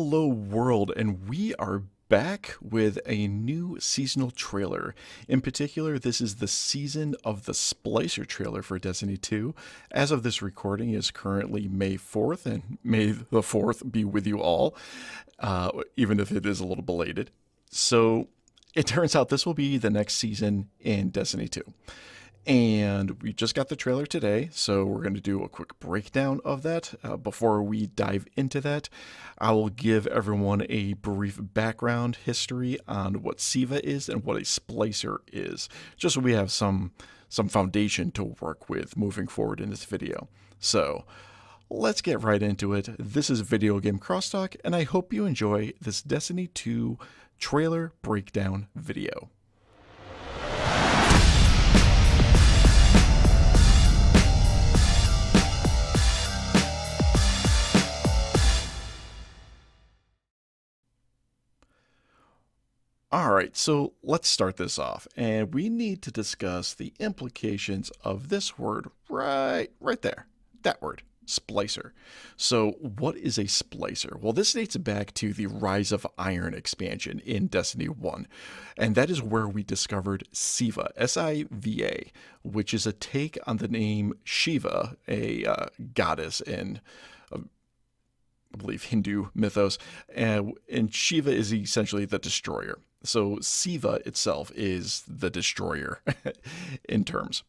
Hello world, and we are back with a new seasonal trailer. In particular, this is the Season of the Splicer trailer for Destiny 2. As of this recording is currently May 4th, and may the 4th be with you all, even if it is a little belated. So it turns out this will be the next season in Destiny 2. And we just got the trailer today, so we're going to do a quick breakdown of that. Before we dive into that, I will give everyone a brief background history on what SIVA is and what a splicer is, just so we have some foundation to work with moving forward in this video. So let's get right into it. This is Video Game Crosstalk, and I hope you enjoy this Destiny 2 trailer breakdown video. All right, so let's start this off, and we need to discuss the implications of this word right there, that word, splicer. So what is a splicer? Well, this dates back to the Rise of Iron expansion in Destiny 1, and that is where we discovered SIVA, S-I-V-A, which is a take on the name Shiva, a goddess in I believe Hindu mythos, and Shiva is essentially the destroyer. So SIVA itself is the destroyer in terms.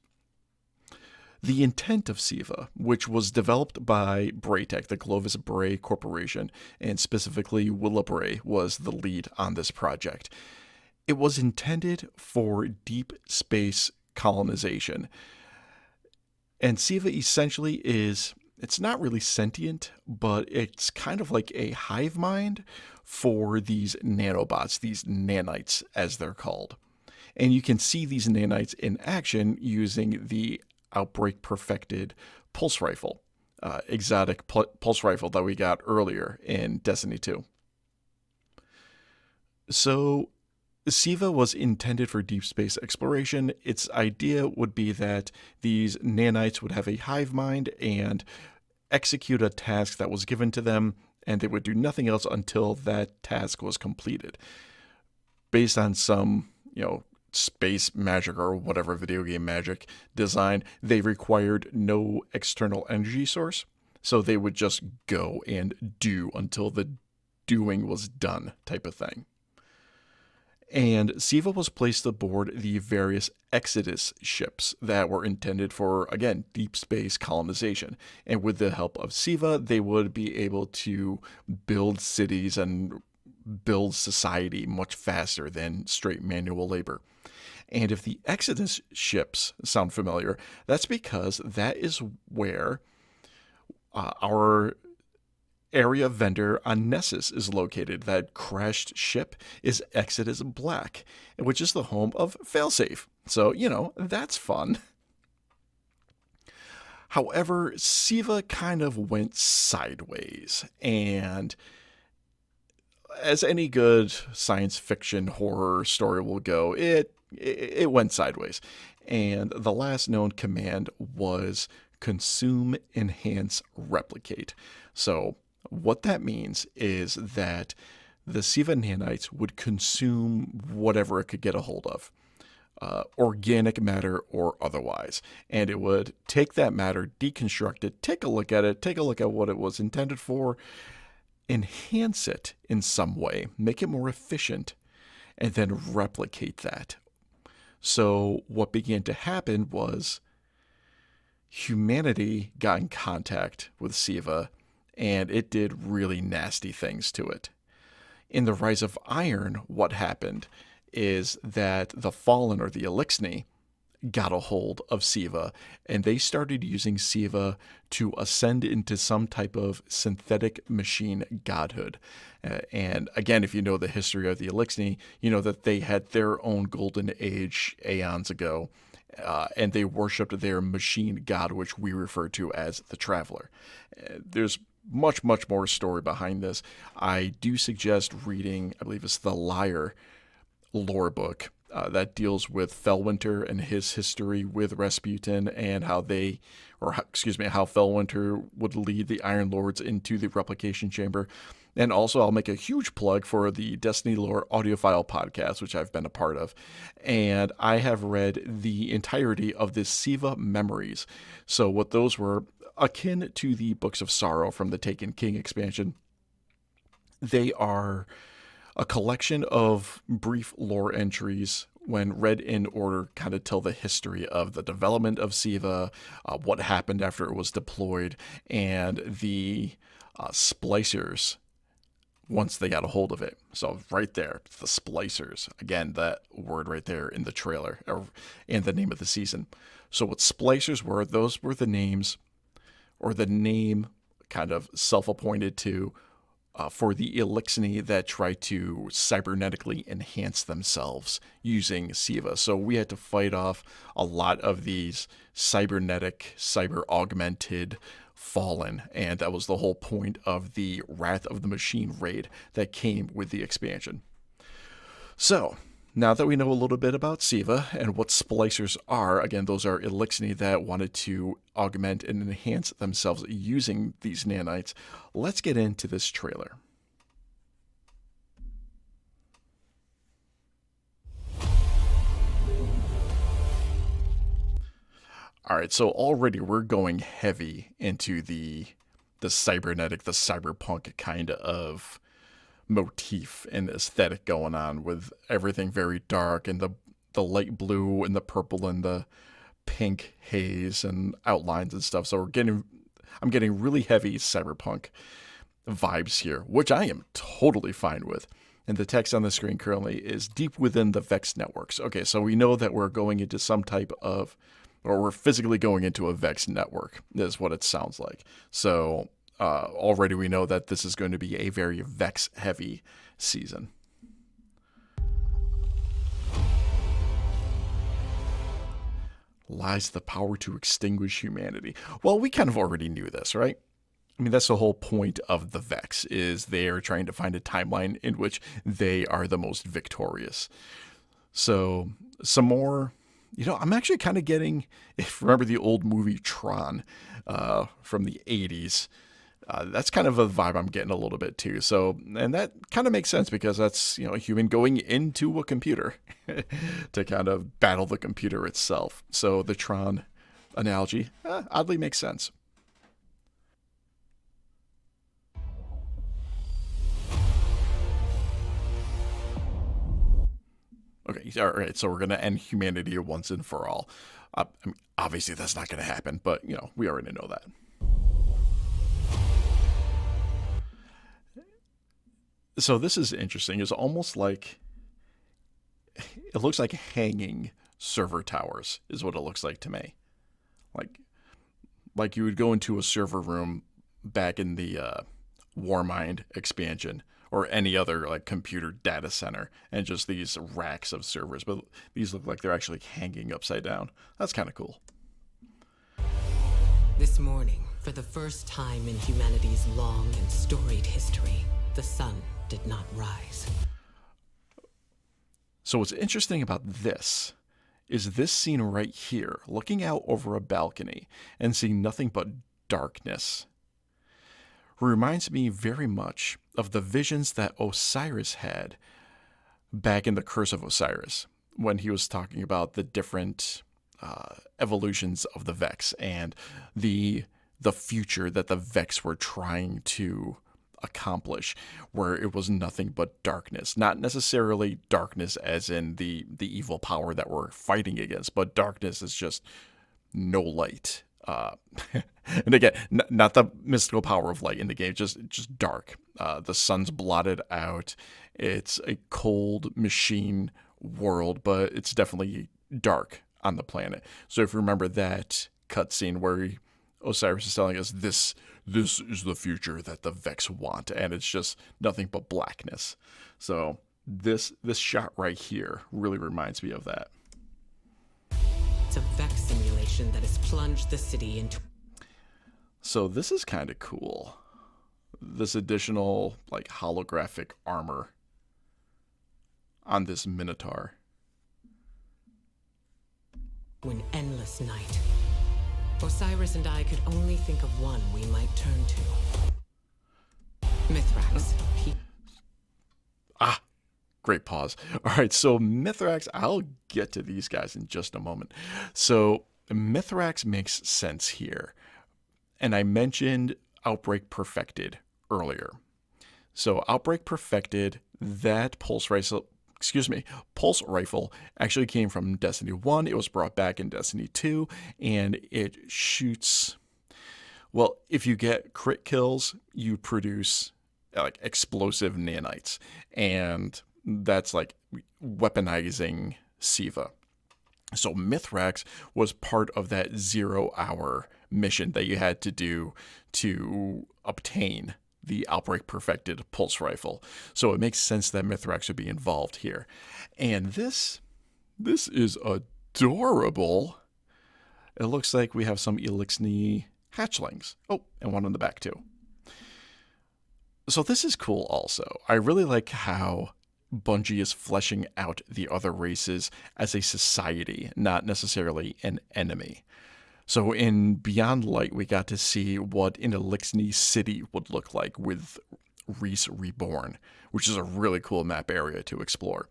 The intent of SIVA, which was developed by Braytech, the Clovis Bray Corporation, and specifically Willa Bray was the lead on this project. It was intended for deep space colonization. And SIVA essentially is, it's not really sentient, but it's kind of like a hive mind for these nanobots, these nanites as they're called. And you can see these nanites in action using the Outbreak Perfected pulse rifle, exotic pulse rifle that we got earlier in Destiny 2. So SIVA was intended for deep space exploration. Its idea would be that these nanites would have a hive mind and execute a task that was given to them, and they would do nothing else until that task was completed. Based on some, space magic or whatever video game magic design, they required no external energy source, so they would just go and do until the doing was done type of thing. And SIVA was placed aboard the various Exodus ships that were intended for, again, deep space colonization. And with the help of SIVA, they would be able to build cities and build society much faster than straight manual labor. And if the Exodus ships sound familiar, that's because that is where our area vendor on Nessus is located. That crashed ship is Exodus Black, which is the home of Failsafe. So, that's fun. However, SIVA kind of went sideways, and as any good science fiction horror story will go, it went sideways. And the last known command was consume, enhance, replicate. So what that means is that the SIVA nanites would consume whatever it could get a hold of, organic matter or otherwise. And it would take that matter, deconstruct it, take a look at it, take a look at what it was intended for, enhance it in some way, make it more efficient, and then replicate that. So what began to happen was humanity got in contact with SIVA, and it did really nasty things to it. In the Rise of Iron, what happened is that the Fallen, or the Elixni, got a hold of SIVA, and they started using SIVA to ascend into some type of synthetic machine godhood. And again, if you know the history of the Elixni, you know that they had their own golden age aeons ago, and they worshipped their machine god, which we refer to as the Traveler. There's much more story behind this. I do suggest reading, I believe it's the Liar lore book that deals with Fellwinter and his history with Rasputin, and how Fellwinter would lead the Iron Lords into the replication chamber. And also, I'll make a huge plug for the Destiny Lore audiophile podcast, which I've been a part of. And I have read the entirety of the SIVA memories. So, what those were, akin to the Books of Sorrow from the Taken King expansion, they are a collection of brief lore entries when read in order, kind of tell the history of the development of SIVA, what happened after it was deployed, and the splicers once they got a hold of it. So right there, the splicers. Again, that word right there in the trailer, or in the name of the season. So what splicers were, those were the names, or the name kind of self-appointed to, for the Elixni that try to cybernetically enhance themselves using SIVA. So we had to fight off a lot of these cybernetic, cyber-augmented Fallen, and that was the whole point of the Wrath of the Machine raid that came with the expansion. So, now that we know a little bit about SIVA and what splicers are, again, those are Elixni that wanted to augment and enhance themselves using these nanites, let's get into this trailer. All right, so already we're going heavy into the cybernetic, the cyberpunk kind of motif and aesthetic going on, with everything very dark and the light blue and the purple and the pink haze and outlines and stuff. So I'm getting really heavy cyberpunk vibes here, which I am totally fine with. And the text on the screen currently is deep within the Vex networks. Okay, so we know that we're going into some type of, or we're physically going into a Vex network, is what it sounds like. So already we know that this is going to be a very Vex-heavy season. Lies the power to extinguish humanity. Well, we kind of already knew this, right? I mean, that's the whole point of the Vex, is they're trying to find a timeline in which they are the most victorious. So some more... I'm actually kind of getting, if you remember the old movie Tron from the 80s, that's kind of a vibe I'm getting a little bit too. So, and that kind of makes sense because that's, a human going into a computer to kind of battle the computer itself. So the Tron analogy oddly makes sense. Okay, all right, so we're going to end humanity once and for all. I mean, obviously, that's not going to happen, but, we already know that. So this is interesting. It's almost like, it looks like hanging server towers is what it looks like to me. Like you would go into a server room back in the Warmind expansion, or any other like computer data center, and just these racks of servers, but these look like they're actually hanging upside down. That's kind of cool. This morning, for the first time in humanity's long and storied history, the sun did not rise. So what's interesting about this is this scene right here, looking out over a balcony and seeing nothing but darkness, reminds me very much of the visions that Osiris had back in the Curse of Osiris, when he was talking about the different evolutions of the Vex and the future that the Vex were trying to accomplish, where it was nothing but darkness. Not necessarily darkness as in the evil power that we're fighting against, but darkness is just no light. And again, not the mystical power of light in the game, just dark. The sun's blotted out. It's a cold machine world, but it's definitely dark on the planet. So if you remember that cutscene where Osiris is telling us this is the future that the Vex want, and it's just nothing but blackness. So this shot right here really reminds me of that. It's a Vex simulation that has plunged the city into... So this is kind of cool. This additional like holographic armor on this Minotaur. One endless night, Osiris and I could only think of one we might turn to. Mithrax. He Ah, great pause. All right, so Mithrax, I'll get to these guys in just a moment. So Mithrax makes sense here. And I mentioned Outbreak Perfected earlier. So Outbreak Perfected, that pulse rifle actually came from Destiny 1. It was brought back in Destiny 2, and it shoots, well, if you get crit kills, you produce like explosive nanites, and that's like weaponizing SIVA. So Mithrax was part of that 0-hour mission that you had to do to obtain the Outbreak Perfected pulse rifle. So it makes sense that Mithrax would be involved here. And this is adorable. It looks like we have some Elixni hatchlings. Oh, and one on the back too. So this is cool also. I really like how Bungie is fleshing out the other races as a society, not necessarily an enemy. So in Beyond Light, we got to see what an Elixni city would look like with Reese Reborn, which is a really cool map area to explore.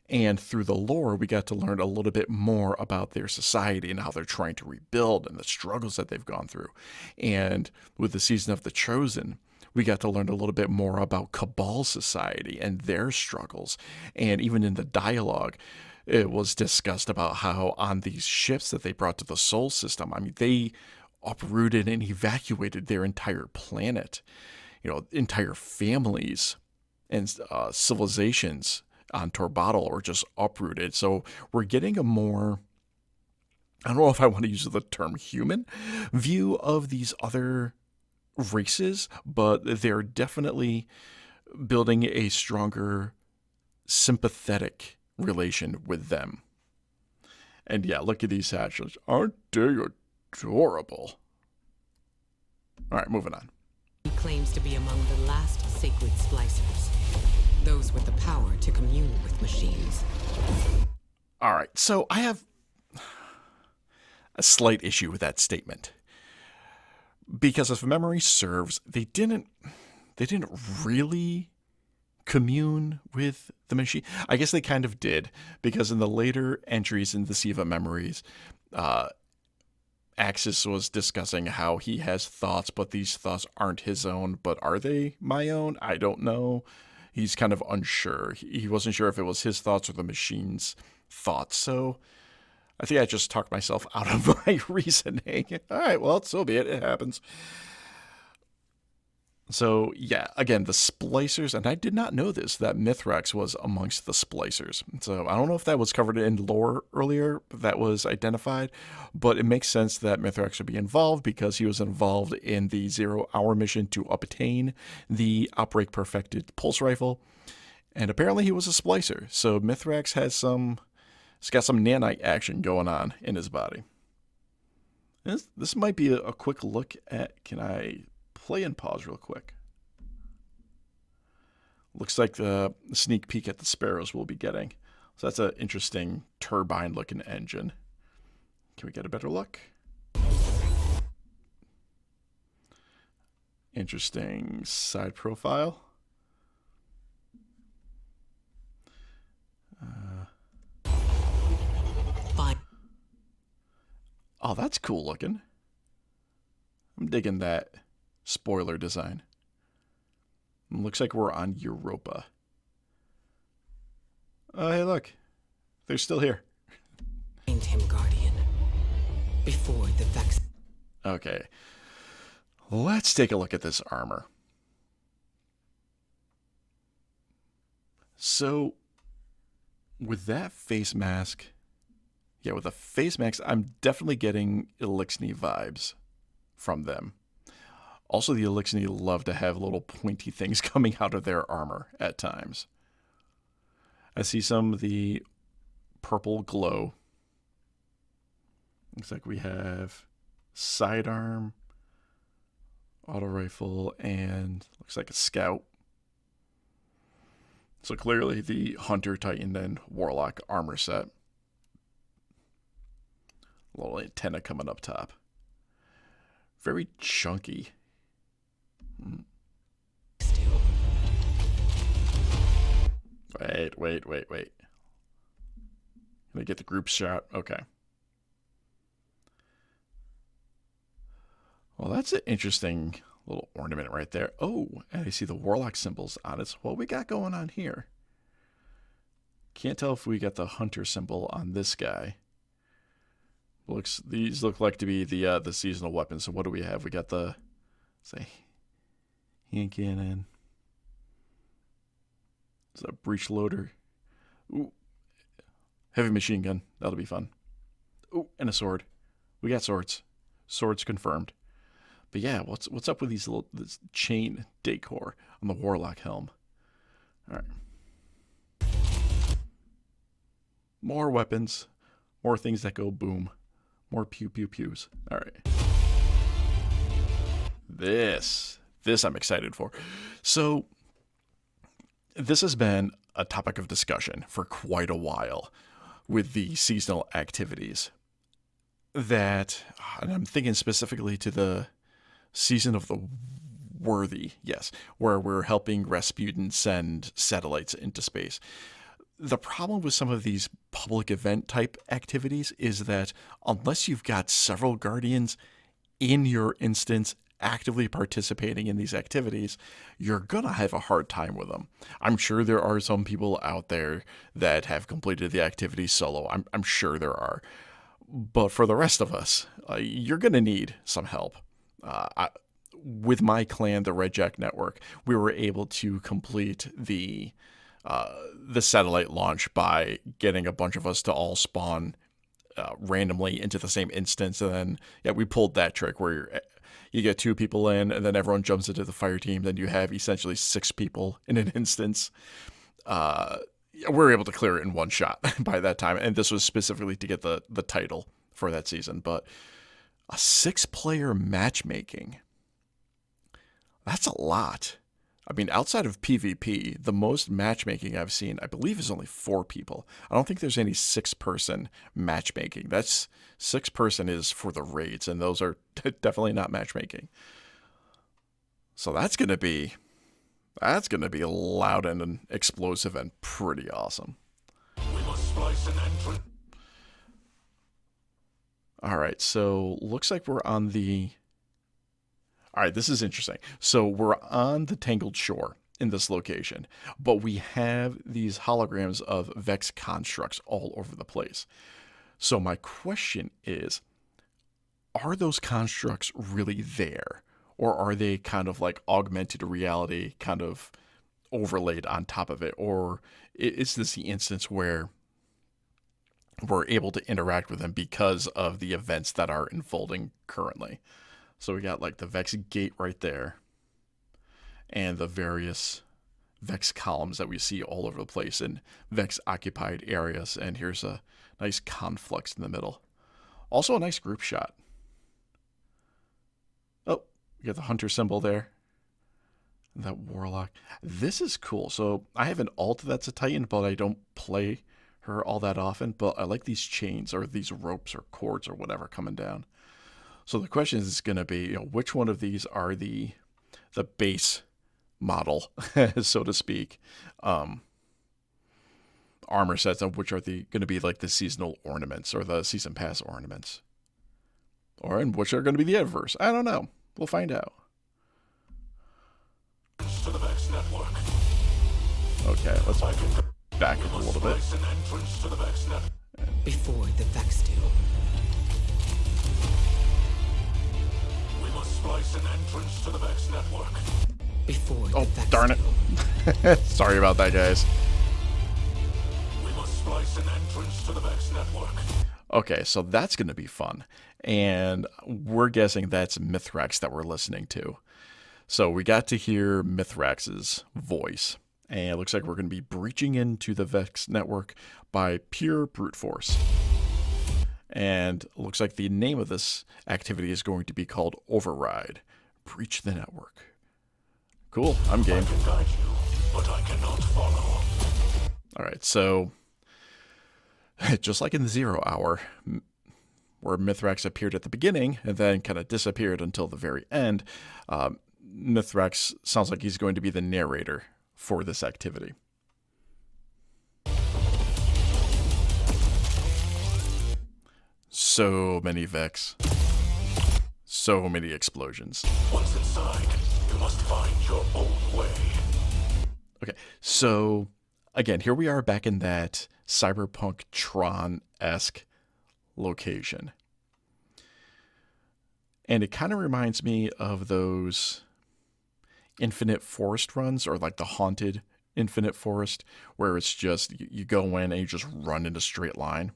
And through the lore, we got to learn a little bit more about their society and how they're trying to rebuild and the struggles that they've gone through. And with the Season of the Chosen, we got to learn a little bit more about Cabal society and their struggles. And even in the dialogue, it was discussed about how on these ships that they brought to the Sol system, I mean, they uprooted and evacuated their entire planet, entire families and civilizations on Torbottle were just uprooted. So we're getting a more, I don't know if I want to use the term human, view of these other races, but they're definitely building a stronger sympathetic relation with them. And yeah, look at these hatchlings. Aren't they adorable? All right, moving on. He claims to be among the last sacred splicers, those with the power to commune with machines. All right, so I have a slight issue with that statement. Because if memory serves, they didn't really commune with the machine. I guess they kind of did, because in the later entries in the SIVA memories, Axis was discussing how he has thoughts, but these thoughts aren't his own. But are they my own? I don't know. He's kind of unsure. He wasn't sure if it was his thoughts or the machine's thoughts. So I think I just talked myself out of my reasoning. All right, well, so be it. It happens. So, yeah, again, the Splicers, and I did not know this, that Mithrax was amongst the Splicers. So I don't know if that was covered in lore earlier, that was identified, but it makes sense that Mithrax would be involved because he was involved in the 0-hour mission to obtain the Outbreak Perfected pulse rifle, and apparently he was a Splicer. So Mithrax he's got some nanite action going on in his body. This might be a quick look at, can I play and pause real quick? Looks like the sneak peek at the Sparrows we'll be getting. So that's an interesting turbine-looking engine. Can we get a better look? Interesting side profile. Fine. Oh, that's cool looking. I'm digging that spoiler design. It looks like we're on Europa. Oh, hey, look. They're still here. Find him, Guardian. Before the vaccine. Okay. Let's take a look at this armor. So, with that face mask, with the face mask, I'm definitely getting Elixni vibes from them. Also, the Elixni love to have little pointy things coming out of their armor at times. I see some of the purple glow. Looks like we have sidearm, auto rifle, and looks like a scout. So clearly the Hunter, Titan, and Warlock armor set. A little antenna coming up top. Very chunky. Wait. Let me get the group shot. Okay. Well, that's an interesting little ornament right there. Oh, and I see the warlock symbols on it. So what we got going on here? Can't tell if we got the hunter symbol on this guy. These look like to be the seasonal weapons. So what do we have? We got the, say, hand cannon. Is that a breech loader? Ooh, heavy machine gun. That'll be fun. Ooh, and a sword. We got swords. Swords confirmed. But yeah, what's up with this chain decor on the warlock helm? All right. More weapons. More things that go boom. More pew pew pews. All right. This I'm excited for. So this has been a topic of discussion for quite a while with the seasonal activities. And I'm thinking specifically to the Season of the Worthy, yes, where we're helping Rasputin send satellites into space. The problem with some of these public event type activities is that unless you've got several Guardians in your instance actively participating in these activities, you're going to have a hard time with them. I'm sure there are some people out there that have completed the activity solo. I'm sure there are. But for the rest of us, you're going to need some help. With my clan, the Red Jack Network, we were able to complete the satellite launch by getting a bunch of us to all spawn randomly into the same instance. And then, we pulled that trick where you get 2 people in and then everyone jumps into the fire team. Then you have essentially 6 people in an instance. We were able to clear it in one shot by that time. And this was specifically to get the title for that season. But a 6-player matchmaking, that's a lot. I mean, outside of PvP, the most matchmaking I've seen, I believe, is only 4 people. I don't think there's any 6-person matchmaking. That's 6-person is for the raids, and those are definitely not matchmaking. So that's gonna be loud and explosive and pretty awesome. We must splice an entrance. All right, so looks like we're on the... All right, this is interesting. So we're on the Tangled Shore in this location, but we have these holograms of Vex constructs all over the place. So my question is, are those constructs really there? Or are they kind of like augmented reality kind of overlaid on top of it? Or is this the instance where we're able to interact with them because of the events that are unfolding currently? So we got like the Vex gate right there and the various Vex columns that we see all over the place in Vex occupied areas. And here's a nice conflux in the middle. Also a nice group shot. Oh, you got the hunter symbol there. That warlock. This is cool. So I have an alt that's a Titan, but I don't play her all that often. But I like these chains or these ropes or cords or whatever coming down. So the question is going to be, which one of these are the base model, so to speak, armor sets, and which are going to be like the seasonal ornaments or the season pass ornaments, and which are going to be the adverse. I don't know. We'll find out. To the Vex network. Okay, let's back up a little bit. Before the Vex do. Splice an entrance to the Vex network. Before oh, darn it. Sorry about that, guys. We must splice an entrance to the Vex network. Okay, so that's going to be fun. And we're guessing that's Mithrax that we're listening to. So we got to hear Mithrax's voice. And it looks like we're going to be breaching into the Vex network by pure brute force. And it looks like the name of this activity is going to be called Override. Breach the network. Cool, I'm game. I can guide you, but I cannot follow. Alright, so just like in the 0 hour, where Mithrax appeared at the beginning and then kind of disappeared until the very end, Mithrax sounds like he's going to be the narrator for this activity. So many Vex. So many explosions. Once inside, you must find your own way. Okay, so again, here we are back in that cyberpunk Tron-esque location. And it kind of reminds me of those Infinite Forest runs, or like the Haunted Infinite Forest, where it's just you go in and you just run in a straight line.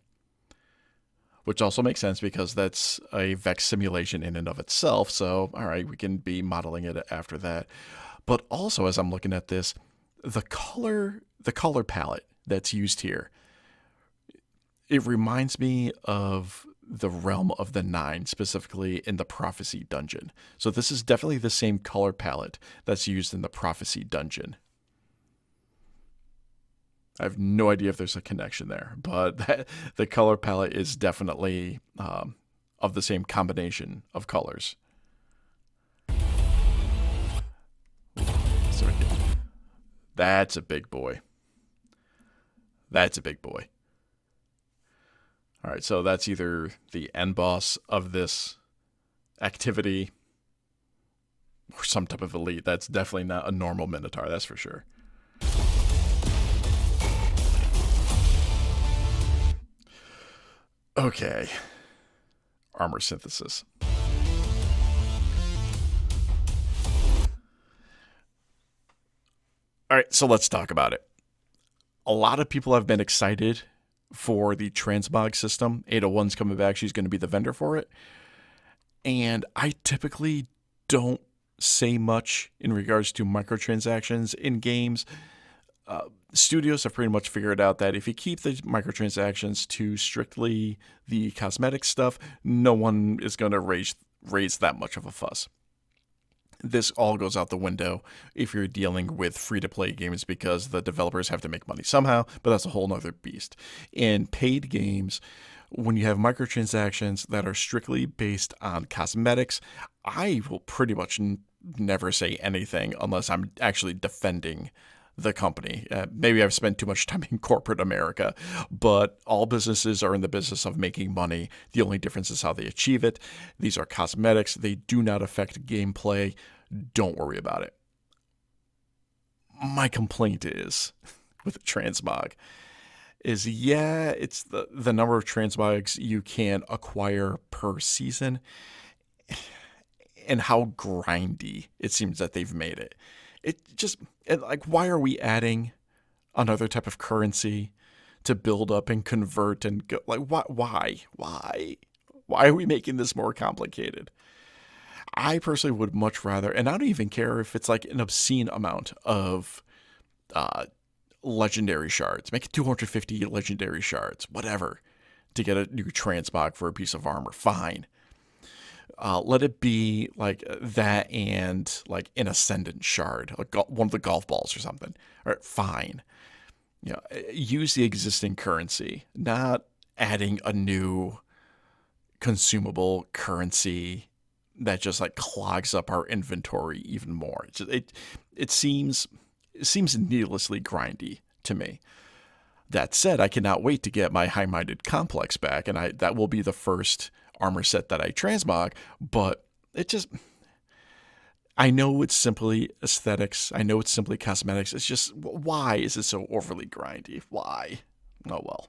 Which also makes sense because that's a Vex simulation in and of itself. So, all right, we can be modeling it after that. But also, as I'm looking at this, the color palette that's used here, it reminds me of the Realm of the Nine, specifically in the Prophecy Dungeon. So this is definitely the same color palette that's used in the Prophecy Dungeon. I have no idea if there's a connection there, but the color palette is definitely of the same combination of colors. Sorry. That's a big boy. That's a big boy. All right, so that's either the end boss of this activity or some type of elite. That's definitely not a normal Minotaur, that's for sure. Okay. Armor synthesis. All right, so let's talk about it. A lot of people have been excited for the transmog system. 801's coming back. She's going to be the vendor for it. And I typically don't say much in regards to microtransactions in games. Studios have pretty much figured out that if you keep the microtransactions to strictly the cosmetic stuff, no one is going to raise that much of a fuss. This all goes out the window if you're dealing with free-to-play games because the developers have to make money somehow, but that's a whole nother beast. In paid games, when you have microtransactions that are strictly based on cosmetics, I will pretty much never say anything unless I'm actually defending the company. Maybe I've spent too much time in corporate America, but all businesses are in the business of making money. The only difference is how they achieve it. These are cosmetics. They do not affect gameplay. Don't worry about it. My complaint is with transmog is, it's the number of transmogs you can acquire per season and how grindy it seems that they've made it. Why are we adding another type of currency to build up and convert and go? Like, why are we making this more complicated? I personally would much rather, and I don't even care if it's like an obscene amount of legendary shards. Make it 250 legendary shards, whatever, to get a new transmog for a piece of armor. Fine. Let it be like that and like an ascendant shard, like one of the golf balls or something. All right, fine. Use the existing currency, not adding a new consumable currency that just like clogs up our inventory even more. It seems needlessly grindy to me. That said, I cannot wait to get my high-minded complex back, and that will be the first armor set that I transmog, but I know it's simply aesthetics. I know it's simply cosmetics. It's just, why is it so overly grindy? Why? Oh, well.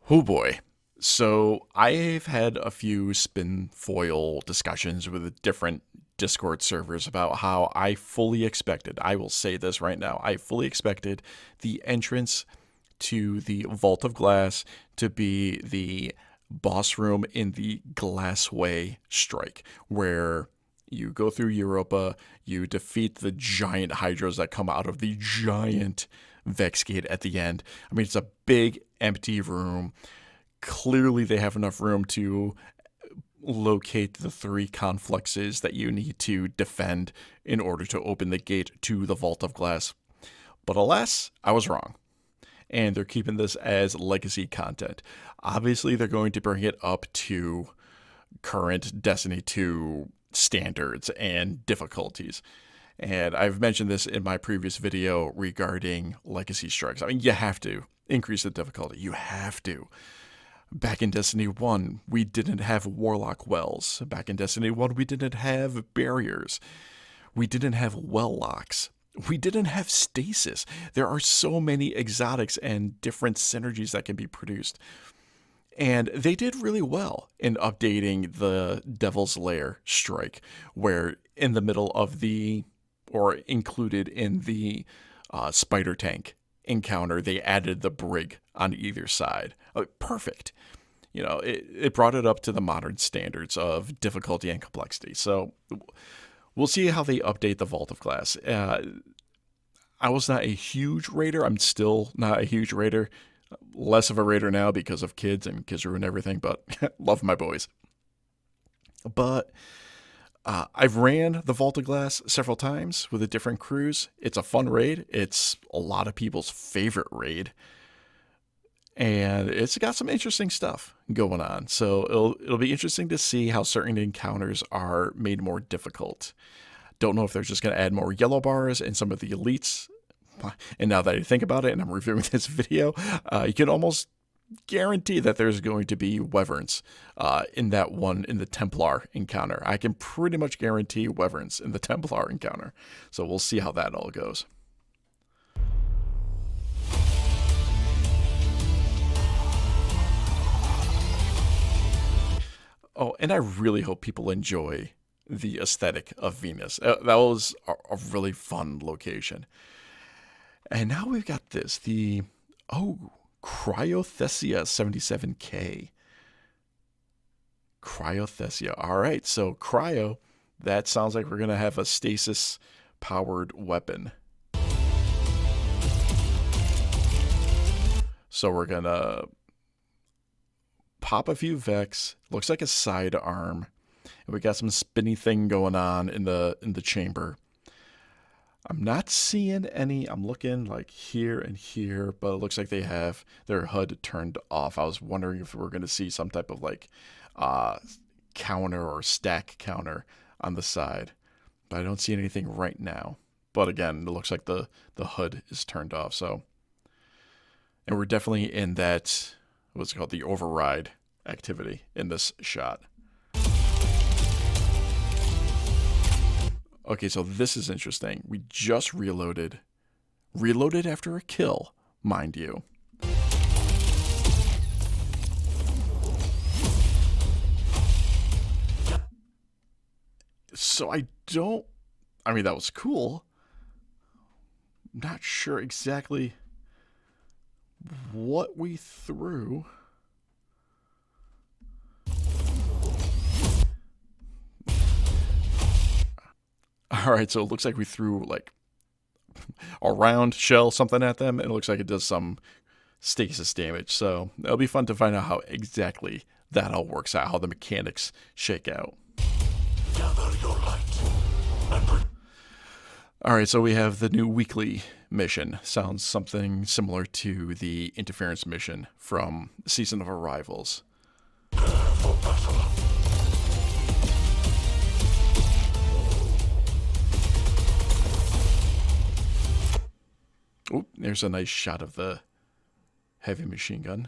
Oh boy. So I've had a few spin foil discussions with different Discord servers about how I fully expected, I will say this right now, I fully expected the entrance to the Vault of Glass to be the boss room in the Glassway Strike, where you go through Europa, you defeat the giant hydras that come out of the giant Vex gate at the end. I mean, it's a big empty room. Clearly, they have enough room to locate the 3 confluxes that you need to defend in order to open the gate to the Vault of Glass. But alas, I was wrong. And they're keeping this as legacy content. Obviously, they're going to bring it up to current Destiny 2 standards and difficulties. And I've mentioned this in my previous video regarding Legacy Strikes. I mean, you have to increase the difficulty. You have to. Back in Destiny 1, we didn't have Warlock Wells. Back in Destiny 1, we didn't have barriers. We didn't have well locks. We didn't have stasis. There are so many exotics and different synergies that can be produced. And they did really well in updating the Devil's Lair strike, where in the middle of the, or included in the spider tank encounter, they added the brig on either side. Perfect. You know, it brought it up to the modern standards of difficulty and complexity. So we'll see how they update the Vault of Glass. I was not a huge raider. I'm still not a huge raider. Less of a raider now because of kids, and kids ruin everything, but love my boys. But I've ran the Vault of Glass several times with a different crews. It's a fun raid. It's a lot of people's favorite raid. And it's got some interesting stuff going on. So it'll be interesting to see how certain encounters are made more difficult. Don't know if they're just going to add more yellow bars in some of the elites. And now that I think about it and I'm reviewing this video, you can almost guarantee that there's going to be wyverns in the Templar encounter. I can pretty much guarantee wyverns in the Templar encounter. So we'll see how that all goes. Oh, and I really hope people enjoy the aesthetic of Venus. That was a really fun location. And now we've got this, Cryothesia 77K. Cryothesia. All right, so Cryo, that sounds like we're going to have a stasis-powered weapon. So we're going to pop a few Vex. Looks like a sidearm. And we got some spinny thing going on in the chamber. I'm not seeing any. I'm looking like here and here, but it looks like they have their HUD turned off. I was wondering if we're going to see some type of like counter or stack counter on the side, but I don't see anything right now. But again, it looks like the HUD is turned off. So, and we're definitely in that, what's it called, the override activity in this shot. Okay, so this is interesting. We just reloaded. Reloaded after a kill, mind you. So I mean, that was cool. Not sure exactly what we threw. All right, so it looks like we threw like a round shell, something at them, and it looks like it does some stasis damage. So it'll be fun to find out how exactly that all works out, how the mechanics shake out. Gather your light and All right, so we have the new weekly mission. Sounds something similar to the interference mission from Season of Arrivals. prepare for battle. Oop, there's a nice shot of the heavy machine gun.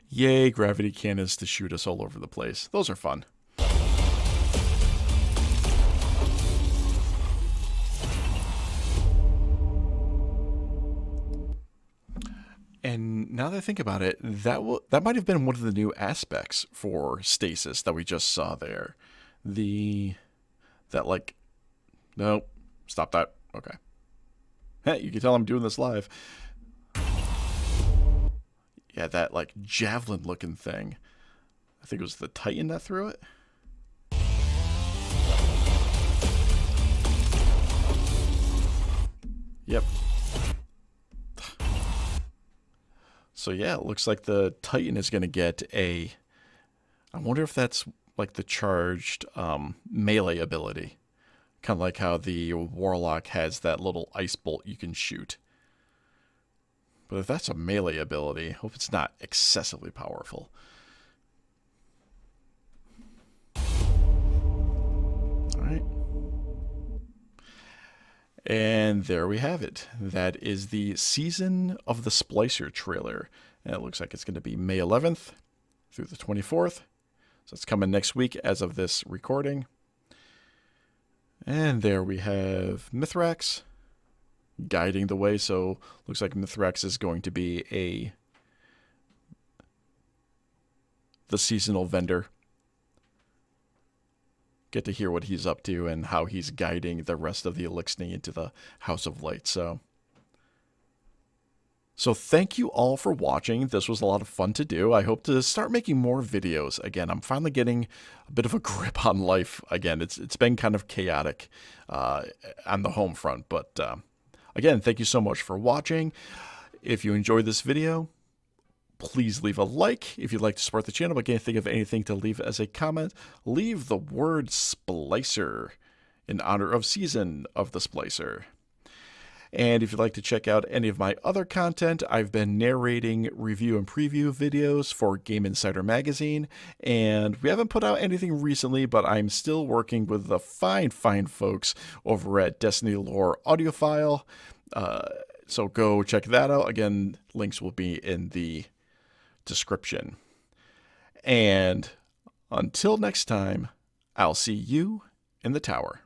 Yay, gravity cannons to shoot us all over the place. Those are fun. And now that I think about it, that might have been one of the new aspects for stasis that we just saw there. Nope, stop that. Okay. Hey, you can tell I'm doing this live. Yeah, that like javelin looking thing. I think it was the Titan that threw it. Yep. So yeah, it looks like the Titan is going to get I wonder if that's like the charged melee ability. Kind of like how the Warlock has that little ice bolt you can shoot. But if that's a melee ability, hope it's not excessively powerful. Alright. And there we have it. That is the Season of the Splicer trailer. And it looks like it's going to be May 11th through the 24th. So it's coming next week as of this recording. And there we have Mithrax guiding the way. So looks like Mithrax is going to be the seasonal vendor. Get to hear what he's up to and how he's guiding the rest of the Elixni into the House of Light. So thank you all for watching. This was a lot of fun to do. I hope to start making more videos again. I'm finally getting a bit of a grip on life again. It's been kind of chaotic on the home front. But again, thank you so much for watching. If you enjoyed this video, please leave a like. If you'd like to support the channel but can't think of anything to leave as a comment, leave the word Splicer in honor of Season of the Splicer. And if you'd like to check out any of my other content, I've been narrating review and preview videos for Game Insider Magazine, and we haven't put out anything recently, but I'm still working with the fine folks over at Destiny Lore Audiophile, so go check that out. Again, links will be in the description. And until next time, I'll see you in the tower.